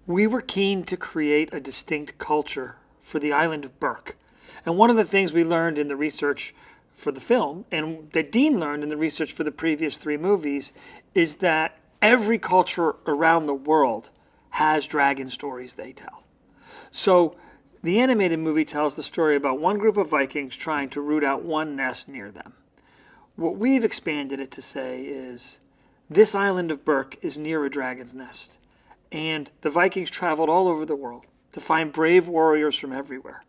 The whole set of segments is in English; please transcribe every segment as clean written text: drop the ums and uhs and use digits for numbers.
we were keen to create a distinct culture for the island of Berk. And one of the things we learned in the research for the film, and that Dean learned in the research for the previous 3 movies, is that every culture around the world has dragon stories they tell. So the animated movie tells the story about one group of Vikings trying to root out one nest near them. What we've expanded it to say is, this island of Berk is near a dragon's nest, and the Vikings traveled all over the world to find brave warriors from everywhere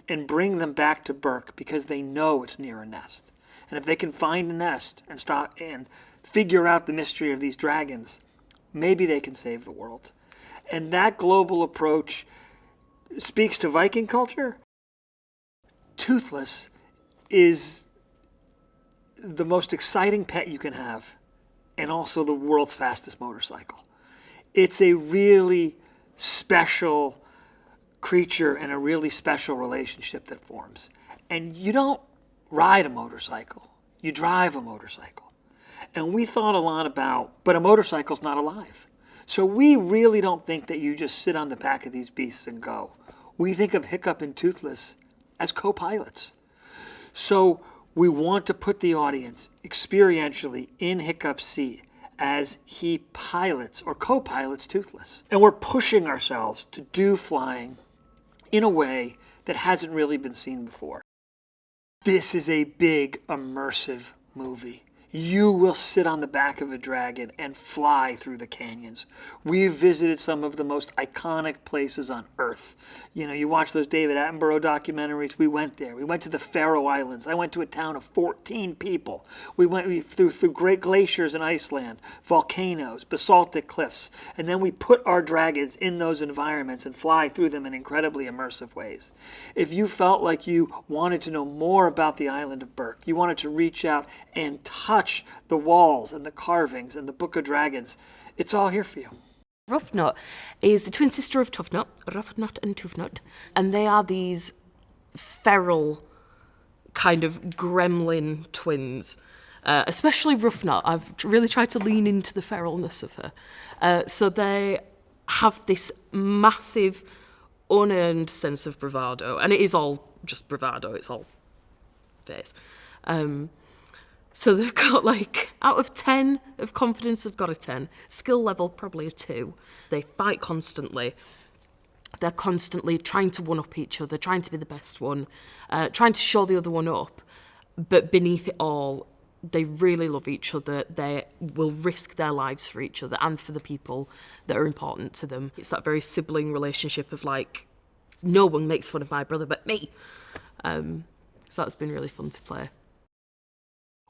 and bring them back to Berk because they know it's near a nest. And if they can find a nest and stop and figure out the mystery of these dragons, maybe they can save the world. And that global approach speaks to Viking culture. Toothless is the most exciting pet you can have, and also the world's fastest motorcycle. It's a really special creature and a really special relationship that forms. And you don't ride a motorcycle, you drive a motorcycle. And we thought a lot about, but a motorcycle's not alive. So we really don't think that you just sit on the back of these beasts and go. We think of Hiccup and Toothless as co-pilots. So we want to put the audience experientially in Hiccup's seat as he pilots or co-pilots Toothless. And we're pushing ourselves to do flying in a way that hasn't really been seen before. This is a big, immersive movie. You will sit on the back of a dragon and fly through the canyons. We've visited some of the most iconic places on Earth. You know, you watch those David Attenborough documentaries. We went there. We went to the Faroe Islands. I went to a town of 14 people. We went through great glaciers in Iceland, volcanoes, basaltic cliffs, and then we put our dragons in those environments and fly through them in incredibly immersive ways. If you felt like you wanted to know more about the island of Berk, you wanted to reach out and touch the walls and the carvings and the Book of Dragons, it's all here for you. Ruffnut is the twin sister of Tuffnut, Ruffnut and Tuffnut, and they are these feral kind of gremlin twins. Especially Ruffnut. I've really tried to lean into the feralness of her. So they have this massive, unearned sense of bravado, and it is all just bravado. It's all face. So they've got, like, out of 10 of confidence, they've got a 10. Skill level, probably a 2. They fight constantly. They're constantly trying to one-up each other, trying to be the best one, trying to show the other one up. But beneath it all, they really love each other. They will risk their lives for each other and for the people that are important to them. It's that very sibling relationship of, like, no one makes fun of my brother but me. So that's been really fun to play.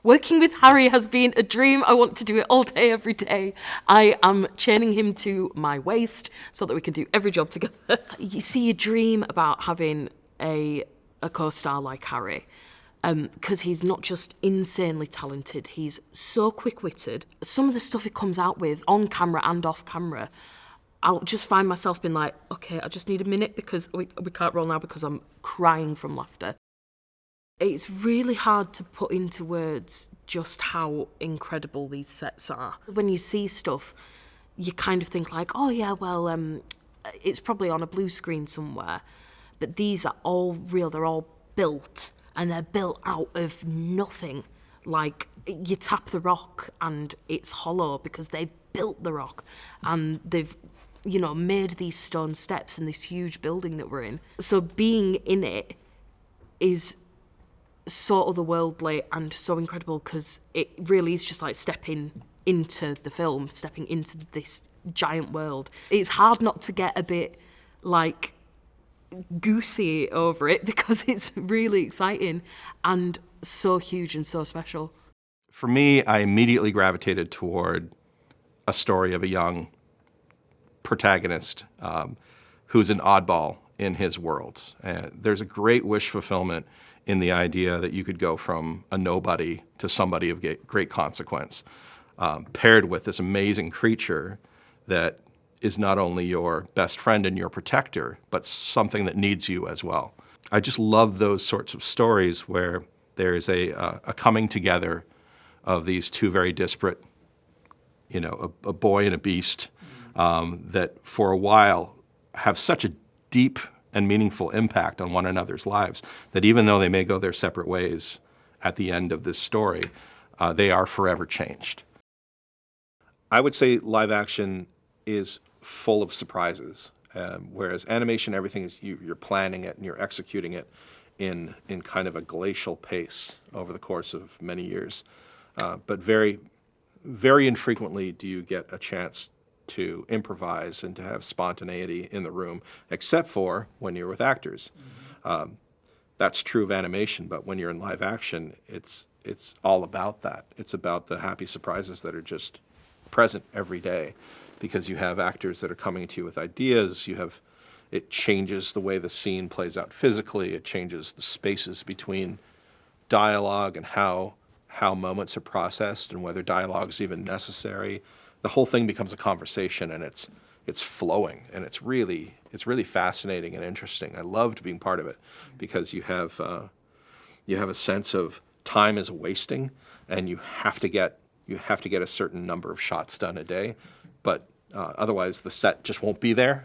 Working with Harry has been a dream. I want to do it all day, every day. I am chaining him to my waist so that we can do every job together. You see, you dream about having a co-star like Harry, because he's not just insanely talented, he's so quick-witted. Some of the stuff he comes out with, on camera and off camera, I'll just find myself being like, okay, I just need a minute because we can't roll now because I'm crying from laughter. It's really hard to put into words just how incredible these sets are. When you see stuff, you kind of think like, oh yeah, well, it's probably on a blue screen somewhere. But these are all real, they're all built, and they're built out of nothing. Like, you tap the rock and it's hollow because they've built the rock, and they've, you know, made these stone steps in this huge building that we're in. So being in it is so otherworldly and so incredible because it really is just like stepping into the film, stepping into this giant world. It's hard not to get a bit like goosey over it because it's really exciting and so huge and so special. For me, I immediately gravitated toward a story of a young protagonist who's an oddball in his world. There's a great wish fulfillment in the idea that you could go from a nobody to somebody of great consequence, paired with this amazing creature that is not only your best friend and your protector, but something that needs you as well. I just love those sorts of stories where there is a coming together of these two very disparate, you know, a boy and a beast, that for a while have such a deep and meaningful impact on one another's lives that even though they may go their separate ways at the end of this story, they are forever changed. I would say live action is full of surprises, whereas animation, everything is you're planning it and you're executing it in kind of a glacial pace over the course of many years. But very, very infrequently do you get a chance to improvise and to have spontaneity in the room, except for when you're with actors. That's true of animation, but when you're in live action, it's all about that. It's about the happy surprises that are just present every day, because you have actors that are coming to you with ideas. It changes the way the scene plays out physically. It changes the spaces between dialogue and how moments are processed and whether dialogue is even necessary. The whole thing becomes a conversation, and it's flowing, and it's really fascinating and interesting. I loved being part of it because you have a sense of time is wasting, and you have to get a certain number of shots done a day, but otherwise the set just won't be there,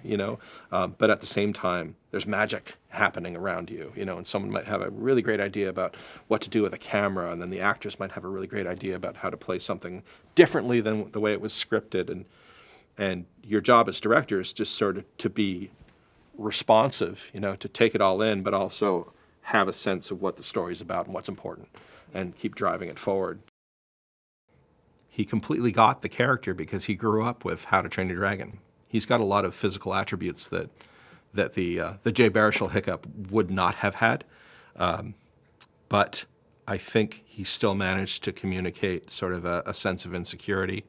But at the same time, there's magic happening around you, and someone might have a really great idea about what to do with a camera, and then the actors might have a really great idea about how to play something differently than the way it was scripted, and your job as director is just sort of to be responsive, to take it all in, but also have a sense of what the story's about and what's important, and keep driving it forward. He completely got the character because he grew up with How to Train Your Dragon. He's got a lot of physical attributes that the Jay Baruchel Hiccup would not have had, but I think he still managed to communicate sort of a sense of insecurity,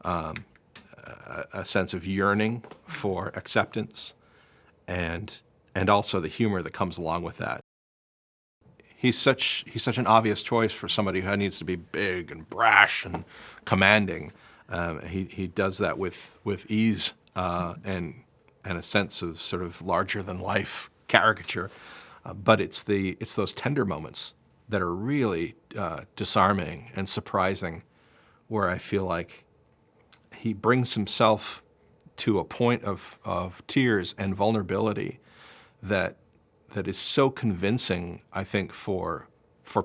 a sense of yearning for acceptance, and also the humor that comes along with that. He's such an obvious choice for somebody who needs to be big and brash and commanding. He does that with ease and a sense of sort of larger than life caricature. But it's those tender moments that are really disarming and surprising, where I feel like he brings himself to a point of tears and vulnerability that is so convincing, I think, for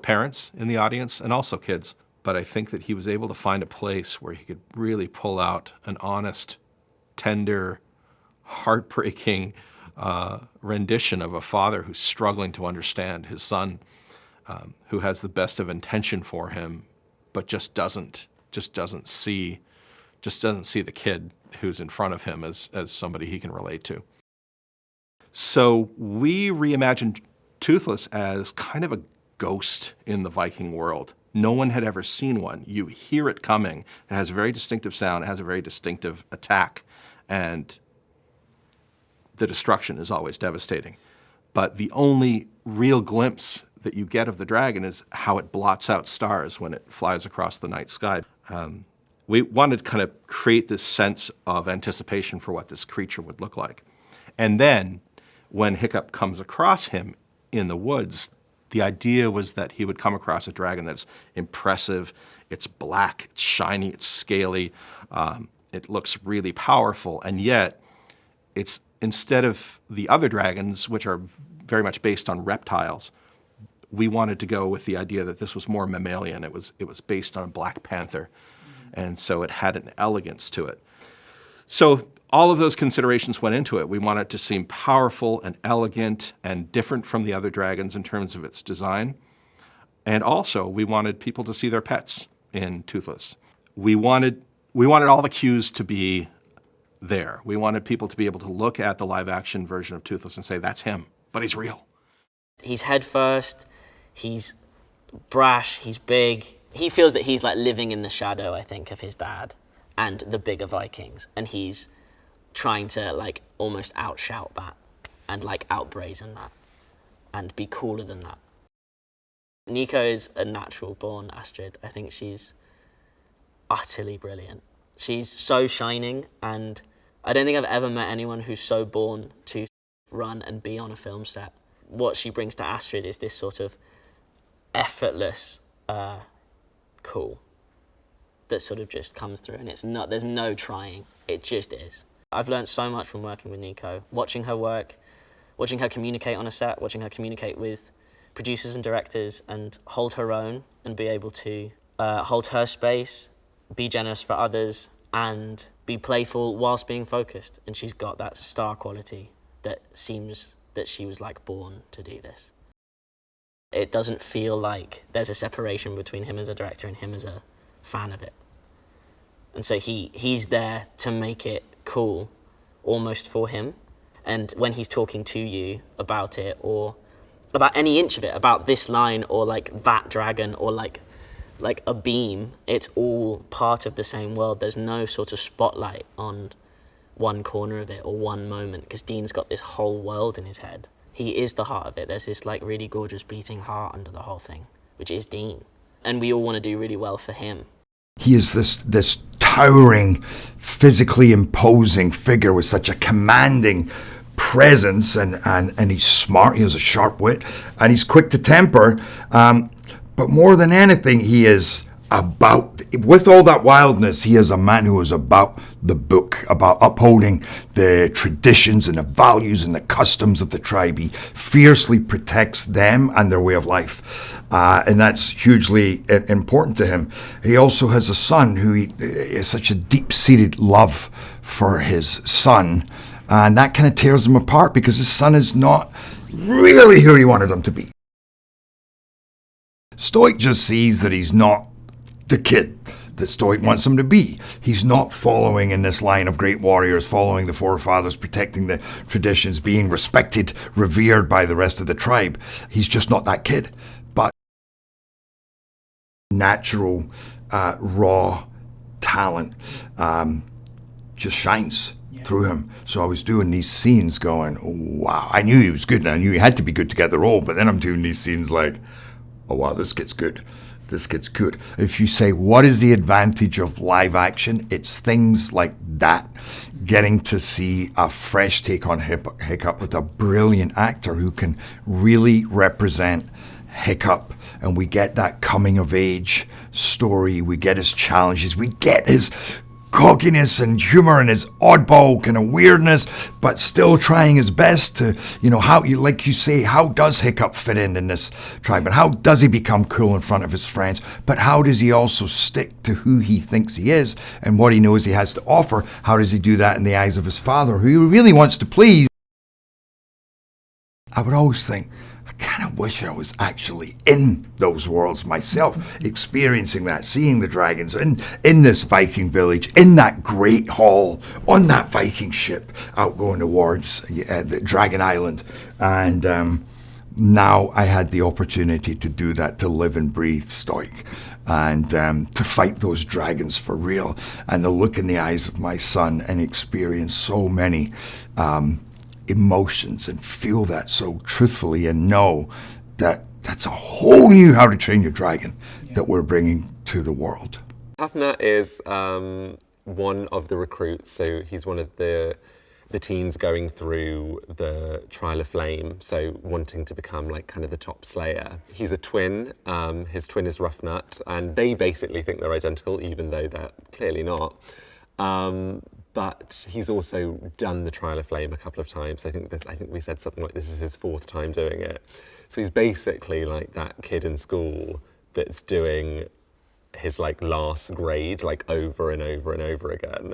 parents in the audience and also kids. But I think that he was able to find a place where he could really pull out an honest, tender, heartbreaking rendition of a father who's struggling to understand his son, who has the best of intention for him, but just doesn't see the kid who's in front of him as somebody he can relate to. So we reimagined Toothless as kind of a ghost in the Viking world. No one had ever seen one. You hear it coming. It has a very distinctive sound. It has a very distinctive attack. And the destruction is always devastating. But the only real glimpse that you get of the dragon is how it blots out stars when it flies across the night sky. We wanted to kind of create this sense of anticipation for what this creature would look like. And then when Hiccup comes across him in the woods, the idea was that he would come across a dragon that's impressive, it's black, it's shiny, it's scaly, it looks really powerful, and yet it's, instead of the other dragons, which are very much based on reptiles, we wanted to go with the idea that this was more mammalian. It was based on a black panther, and so it had an elegance to it. So all of those considerations went into it. We wanted it to seem powerful and elegant and different from the other dragons in terms of its design. And also, we wanted people to see their pets in Toothless. We wanted all the cues to be there. We wanted people to be able to look at the live-action version of Toothless and say, that's him, but he's real. He's head first, he's brash, he's big. He feels that he's like living in the shadow, I think, of his dad and the bigger Vikings. And he's trying to like almost outshout that and like outbrazen that and be cooler than that. Nico is a natural born Astrid. I think she's utterly brilliant. She's so shining, and I don't think I've ever met anyone who's so born to run and be on a film set. What she brings to Astrid is this sort of effortless cool. that sort of just comes through, and there's no trying. It just is. I've learned so much from working with Nico, watching her work, watching her communicate on a set, watching her communicate with producers and directors and hold her own and be able to hold her space, be generous for others, and be playful whilst being focused. And she's got that star quality that seems that she was like born to do this. It doesn't feel like there's a separation between him as a director and him as a fan of it. And so he's there to make it cool, almost for him. And when he's talking to you about it, or about any inch of it, about this line, or like that dragon, or like a beam, it's all part of the same world. There's no sort of spotlight on one corner of it or one moment, because Dean's got this whole world in his head. He is the heart of it. There's this like really gorgeous beating heart under the whole thing, which is Dean. And we all want to do really well for him. He is this towering, physically imposing figure with such a commanding presence, and he's smart, he has a sharp wit, and he's quick to temper. But more than anything, he is about, with all that wildness, he is a man who is about the book, about upholding the traditions and the values and the customs of the tribe. He fiercely protects them and their way of life. And that's hugely important to him. He also has a son who is such a deep-seated love for his son. And that kind of tears him apart because his son is not really who he wanted him to be. Stoick just sees that he's not the kid that Stoick wants him to be. He's not following in this line of great warriors, following the forefathers, protecting the traditions, being respected, revered by the rest of the tribe. He's just not that kid. But natural, raw talent just shines through him. So I was doing these scenes going, oh, wow. I knew he was good, and I knew he had to be good to get the role, but then I'm doing these scenes like, oh, wow, this kid's good. This kid's good. If you say, what is the advantage of live action? It's things like that. Getting to see a fresh take on Hiccup with a brilliant actor who can really represent Hiccup. And we get that coming of age story. We get his challenges. We get his cockiness and humor and his oddball kind of weirdness, but still trying his best to, how you, like you say, how does Hiccup fit in this tribe, and how does he become cool in front of his friends, but how does he also stick to who he thinks he is and what he knows he has to offer? How does he do that in the eyes of his father, who he really wants to please? I would always think, I kind of wish I was actually in those worlds myself, experiencing that, seeing the dragons in this Viking village, in that great hall, on that Viking ship, out going towards the Dragon Island. And now I had the opportunity to do that, to live and breathe Stoick, and to fight those dragons for real, and to look in the eyes of my son and experience so many emotions and feel that so truthfully, and know that that's a whole new How to Train Your Dragon that we're bringing to the world. Tuffnut is one of the recruits, so he's one of the teens going through the Trial of Flame, so wanting to become like kind of the top slayer. He's a twin, his twin is Ruffnut, and they basically think they're identical, even though they're clearly not. But he's also done the Trial of Flame a couple of times. I think we said something like this is his 4th time doing it. So he's basically like that kid in school that's doing his like last grade like over and over and over again.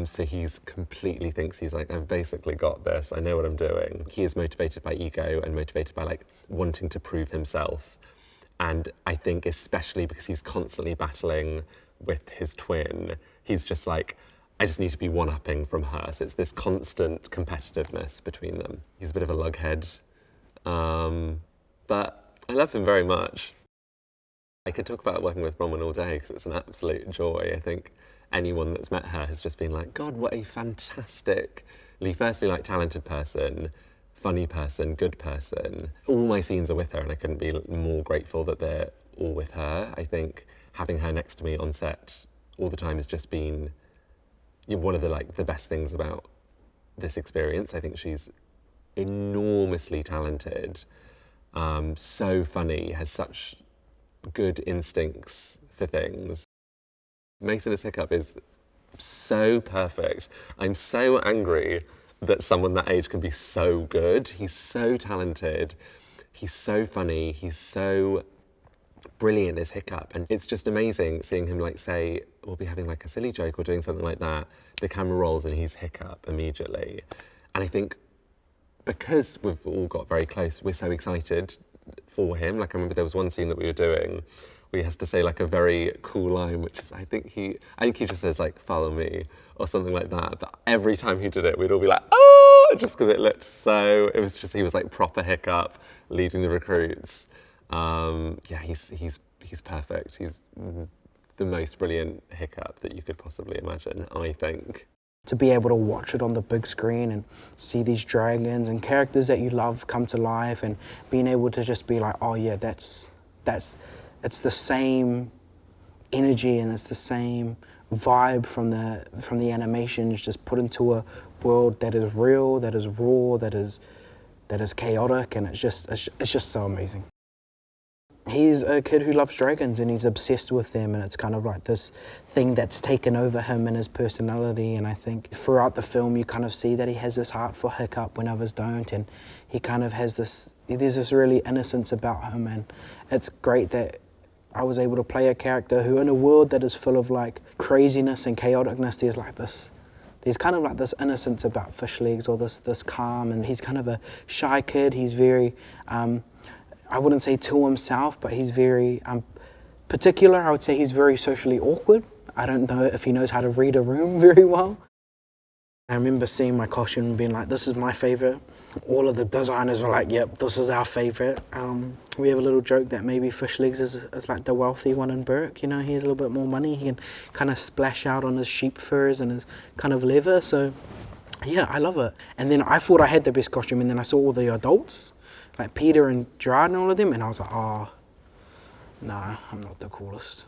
So he's completely thinks he's like, I've basically got this, I know what I'm doing. He is motivated by ego and motivated by like wanting to prove himself. And I think especially because he's constantly battling with his twin, he's just like, I just need to be one-upping from her. So it's this constant competitiveness between them. He's a bit of a lughead, but I love him very much. I could talk about working with Bronwyn all day because it's an absolute joy. I think anyone that's met her has just been like, God, what a fantastically, firstly, like talented person, funny person, good person. All my scenes are with her, and I couldn't be more grateful that they're all with her. I think having her next to me on set all the time has just been one of the best things about this experience. I think she's enormously talented, so funny, has such good instincts for things. Mason as Hiccup is so perfect. I'm so angry that someone that age can be so good. He's so talented. He's so funny. He's so brilliant as Hiccup. And it's just amazing seeing him, like, say, we'll be having like a silly joke or doing something like that. The camera rolls and he's Hiccup immediately. And I think because we've all got very close, we're so excited for him. Like, I remember there was one scene that we were doing where he has to say like a very cool line, which is, I think he just says like, follow me, or something like that. But every time he did it, we'd all be like, oh, just because it looked so, it was just, he was like proper Hiccup, leading the recruits. Yeah, he's perfect. He's the most brilliant Hiccup that you could possibly imagine, I think. To be able to watch it on the big screen and see these dragons and characters that you love come to life, and being able to just be like, oh yeah, it's the same energy and it's the same vibe from the animations, just put into a world that is real, that is raw, that is chaotic, and it's just so amazing. He's a kid who loves dragons and he's obsessed with them, and it's kind of like this thing that's taken over him and his personality. And I think throughout the film you kind of see that he has this heart for Hiccup when others don't, and he kind of has there's this really innocence about him. And it's great that I was able to play a character who, in a world that is full of like craziness and chaoticness, there's kind of like this innocence about Fishlegs, or this calm. And he's kind of a shy kid. He's very I wouldn't say to himself, but he's very particular. I would say he's very socially awkward. I don't know if he knows how to read a room very well. I remember seeing my costume and being like, this is my favorite. All of the designers were like, yep, this is our favorite. We have a little joke that maybe Fishlegs is like the wealthy one in Burke. You know, he has a little bit more money. He can kind of splash out on his sheep furs and his kind of leather. So yeah, I love it. And then I thought I had the best costume, and then I saw all the adults, like Peter and Gerard and all of them, and I was like, oh, nah, I'm not the coolest.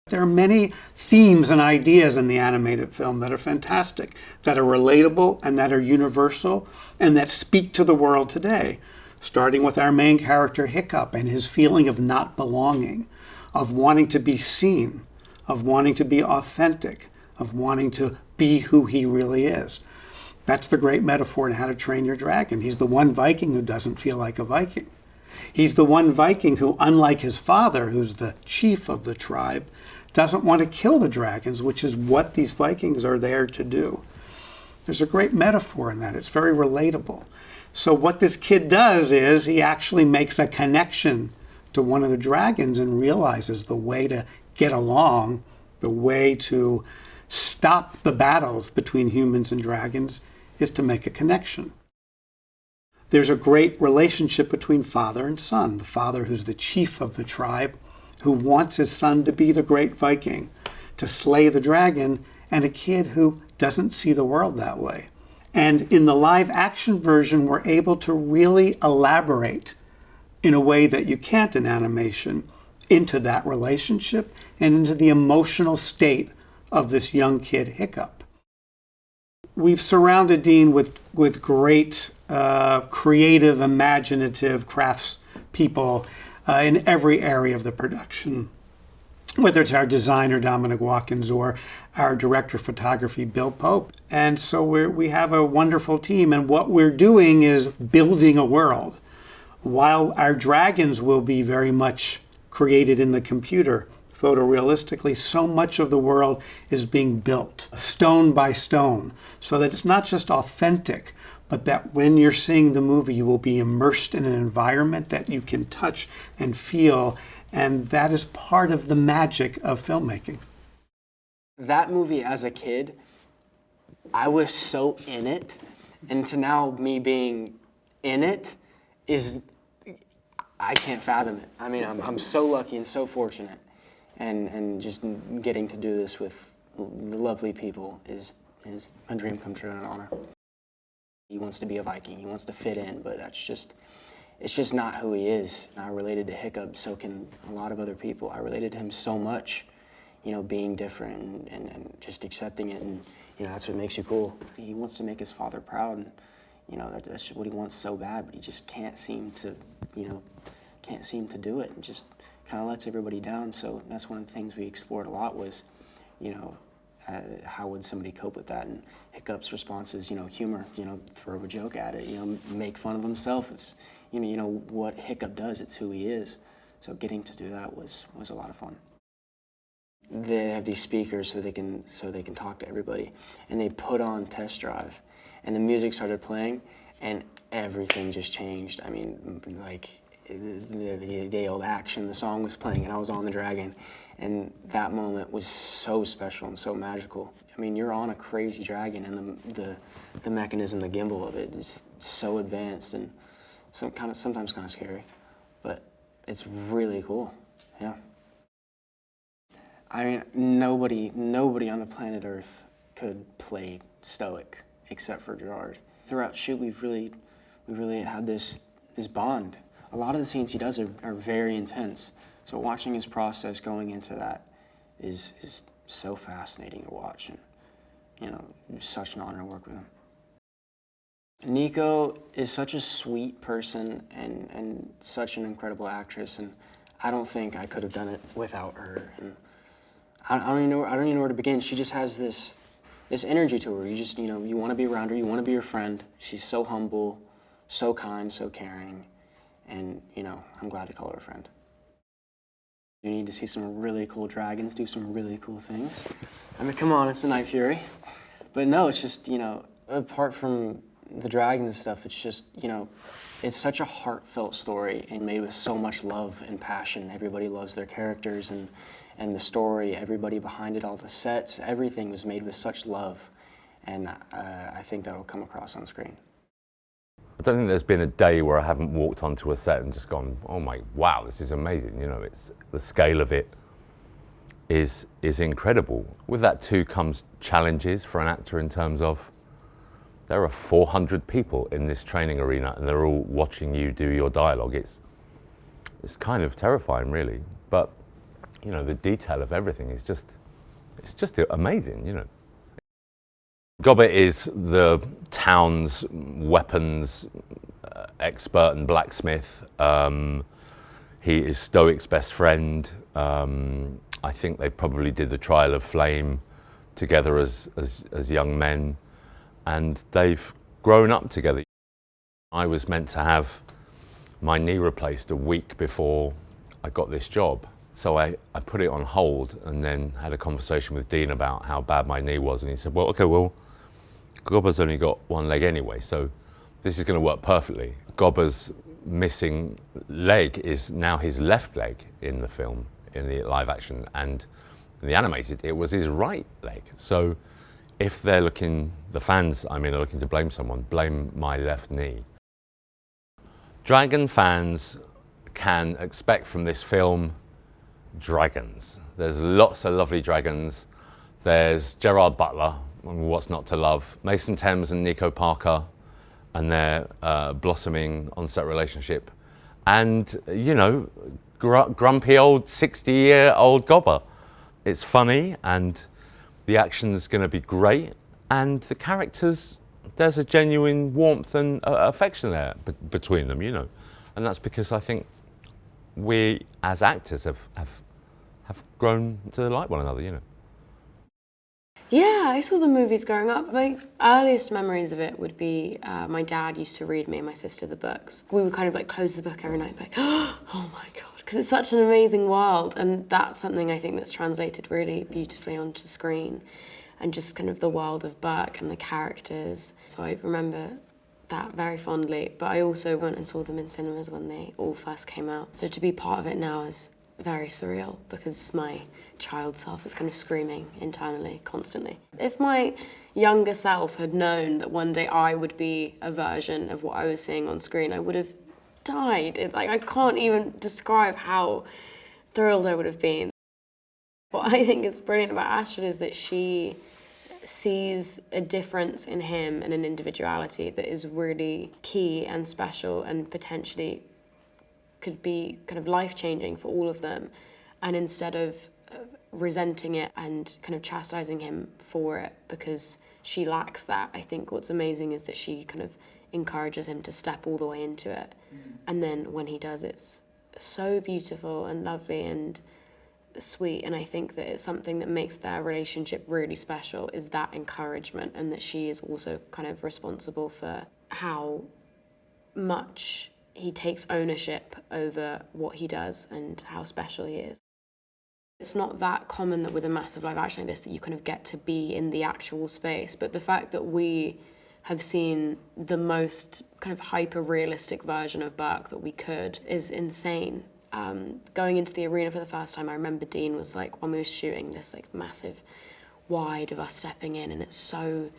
There are many themes and ideas in the animated film that are fantastic, that are relatable and that are universal and that speak to the world today, starting with our main character Hiccup and his feeling of not belonging, of wanting to be seen, of wanting to be authentic, of wanting to be who he really is. That's the great metaphor in How to Train Your Dragon. He's the one Viking who doesn't feel like a Viking. He's the one Viking who, unlike his father, who's the chief of the tribe, doesn't want to kill the dragons, which is what these Vikings are there to do. There's a great metaphor in that. It's very relatable. So what this kid does is he actually makes a connection to one of the dragons and realizes the way to get along, the way to stop the battles between humans and dragons is to make a connection. There's a great relationship between father and son. The father, who's the chief of the tribe, who wants his son to be the great Viking, to slay the dragon, and a kid who doesn't see the world that way. And in the live action version, we're able to really elaborate in a way that you can't in animation into that relationship and into the emotional state of this young kid Hiccup. We've surrounded Dean with great creative, imaginative craftspeople in every area of the production, whether it's our designer, Dominic Watkins, or our director of photography, Bill Pope. And so we have a wonderful team, and what we're doing is building a world. While our dragons will be very much created in the computer, photorealistically, so much of the world is being built, stone by stone, so that it's not just authentic, but that when you're seeing the movie, you will be immersed in an environment that you can touch and feel, and that is part of the magic of filmmaking. That movie as a kid, I was so in it, and to now me being in it is, I can't fathom it. I mean, I'm so lucky and so fortunate, and just getting to do this with lovely people is a dream come true and an honor. He wants to be a Viking, he wants to fit in, but it's just not who he is. I related to Hiccup, so can a lot of other people. I related to him so much, you know, being different and just accepting it, and you know, that's what makes you cool. He wants to make his father proud, and you know, that's what he wants so bad, but he just can't seem to do it, and just kind of lets everybody down. So that's one of the things we explored a lot was how would somebody cope with that? And Hiccup's response is, humor, throw a joke at it, make fun of himself. It's, what Hiccup does, it's who he is. So getting to do that was a lot of fun. They have these speakers so they can talk to everybody, and they put on Test Drive, and the music started playing, and everything just changed. I mean, like the old action, the song was playing, and I was on the dragon, and that moment was so special and so magical. I mean, you're on a crazy dragon, and the mechanism, the gimbal of it is so advanced and sometimes kind of scary, but it's really cool. Yeah. I mean, nobody on the planet Earth could play Stoick except for Gerard. Throughout shoot, we really had this bond. A lot of the scenes he does are very intense. So watching his process going into that is so fascinating to watch, and it was such an honor to work with him. Nico is such a sweet person and such an incredible actress, and I don't think I could have done it without her. And I don't even know where to begin. She just has this energy to her. You just, you want to be around her. You want to be her friend. She's so humble, so kind, so caring, and I'm glad to call her a friend. You need to see some really cool dragons do some really cool things. I mean, come on, it's a Night Fury. But no, it's just, apart from the dragons and stuff, it's just, it's such a heartfelt story and made with so much love and passion. Everybody loves their characters and the story, everybody behind it, all the sets, everything was made with such love. And I think that'll come across on screen. I don't think there's been a day where I haven't walked onto a set and just gone, oh my, wow, this is amazing. It's the scale of it is incredible. With that too comes challenges for an actor in terms of there are 400 people in this training arena and they're all watching you do your dialogue. It's kind of terrifying, really. But the detail of everything is just amazing. Gobber is the town's weapons expert and blacksmith. He is Stoick's best friend. I think they probably did the Trial of Flame together as young men, and they've grown up together. I was meant to have my knee replaced a week before I got this job. So I put it on hold and then had a conversation with Dean about how bad my knee was, and he said, well, Gobber's only got one leg anyway, so this is going to work perfectly. Gobber's missing leg is now his left leg in the film, in the live action, and in the animated, it was his right leg. So if the fans, are looking to blame someone, blame my left knee. Dragon fans can expect from this film dragons. There's lots of lovely dragons. There's Gerard Butler, what's not to love, Mason Thames and Nico Parker and their blossoming on-set relationship, and grumpy old 60-year-old Gobber. It's funny and the action's going to be great, and the characters, there's a genuine warmth and affection there between them, and that's because I think we as actors have grown to like one another, Yeah, I saw the movies growing up. My earliest memories of it would be my dad used to read me and my sister the books. We would kind of close the book every night and be like, oh my God, because it's such an amazing world. And that's something I think that's translated really beautifully onto screen, and just kind of the world of Burke and the characters. So I remember that very fondly, but I also went and saw them in cinemas when they all first came out. So to be part of it now is very surreal, because my child self is kind of screaming internally constantly. If my younger self had known that one day I would be a version of what I was seeing on screen, I would have died. I can't even describe how thrilled I would have been. What I think is brilliant about Astrid is that she sees a difference in him and an individuality that is really key and special and potentially could be kind of life-changing for all of them. And instead of resenting it and kind of chastising him for it because she lacks that, I think what's amazing is that she kind of encourages him to step all the way into it. And then when he does, it's so beautiful and lovely, and sweet, and I think that it's something that makes their relationship really special, is that encouragement, and that she is also kind of responsible for how much he takes ownership over what he does and how special he is. It's not that common that with a massive live action like this that you kind of get to be in the actual space, but the fact that we have seen the most kind of hyper-realistic version of Burke that we could is insane. Going into the arena for the first time, I remember Dean was like, when we were shooting this like massive wide of us stepping in, and it's so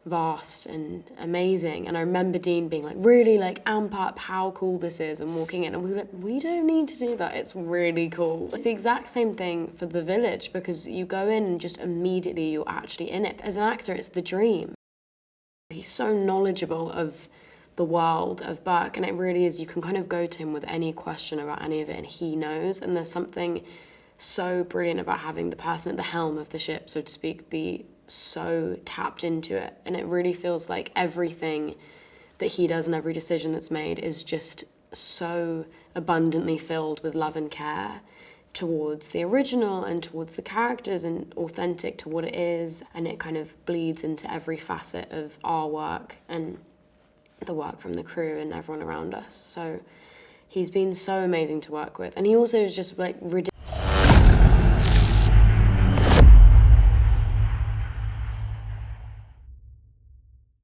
vast and amazing, and I remember Dean being like, really like amp up how cool this is, and walking in, and we were like, we don't need to do that, it's really cool. It's the exact same thing for The Village, because you go in and just immediately you're actually in it. As an actor, it's the dream. He's so knowledgeable of the world of Burke, and it really is, you can kind of go to him with any question about any of it and he knows, and there's something so brilliant about having the person at the helm of the ship, so to speak, be so tapped into it. And it really feels like everything that he does and every decision that's made is just so abundantly filled with love and care towards the original and towards the characters, and authentic to what it is, and it kind of bleeds into every facet of our work and the work from the crew and everyone around us. So he's been so amazing to work with, and he also is just like ridiculous.